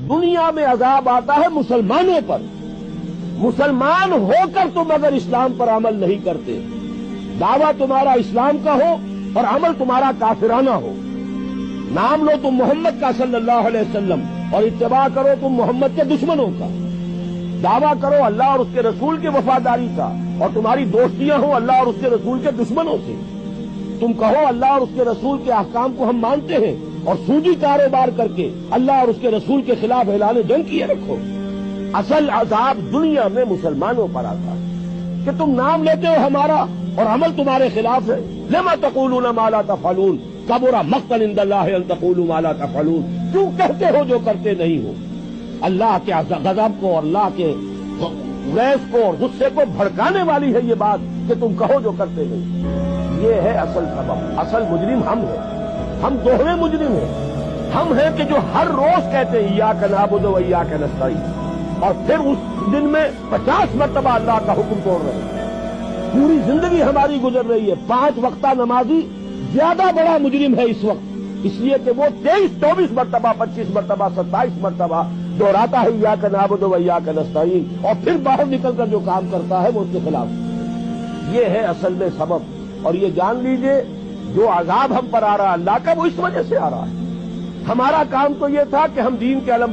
دنیا میں عذاب آتا ہے مسلمانوں پر. مسلمان ہو کر تم اگر اسلام پر عمل نہیں کرتے، دعویٰ تمہارا اسلام کا ہو اور عمل تمہارا کافرانہ ہو، نام لو تم محمد کا صلی اللہ علیہ وسلم اور اتباع کرو تم محمد کے دشمنوں کا، دعویٰ کرو اللہ اور اس کے رسول کی وفاداری کا اور تمہاری دوستیاں ہوں اللہ اور اس کے رسول کے دشمنوں سے. تم کہو اللہ اور اس کے رسول کے احکام کو ہم مانتے ہیں اور سودی کاروبار کر کے اللہ اور اس کے رسول کے خلاف اعلان جنگ کیے رکھو. اصل عذاب دنیا میں مسلمانوں پر آتا ہے کہ تم نام لیتے ہو ہمارا اور عمل تمہارے خلاف ہے. لما تقولون ما لا تفعلون کبر مقتا عند اللہ ان تقولوا ما لا تفعلون. کیوں کہتے ہو جو کرتے نہیں ہو؟ اللہ کے غضب کو اور اللہ کے غیظ کو اور غصے کو بھڑکانے والی ہے یہ بات کہ تم کہو جو کرتے نہیں. یہ ہے اصل سبب. اصل مجرم ہم ہیں، ہم دوہرے مجرم ہیں. ہم ہیں کہ جو ہر روز کہتے ہیں ایاک نعبد و ایاک نستعین اور پھر اس دن میں 50 مرتبہ اللہ کا حکم توڑ رہے ہیں. پوری زندگی ہماری گزر رہی ہے. 5 وقتہ نمازی زیادہ بڑا مجرم ہے اس وقت، اس لیے کہ وہ 23-24 مرتبہ 25 مرتبہ 27 مرتبہ دہراتا ہے ایاک نعبد و ایاک نستعین اور پھر باہر نکل کر جو کام کرتا ہے وہ اس کے خلاف. یہ ہے اصل میں سبب. اور یہ جان لیجئے جو عذاب ہم پر آ رہا ہے اللہ کا وہ اس وجہ سے آ رہا ہے. ہمارا کام تو یہ تھا کہ ہم دین کے علم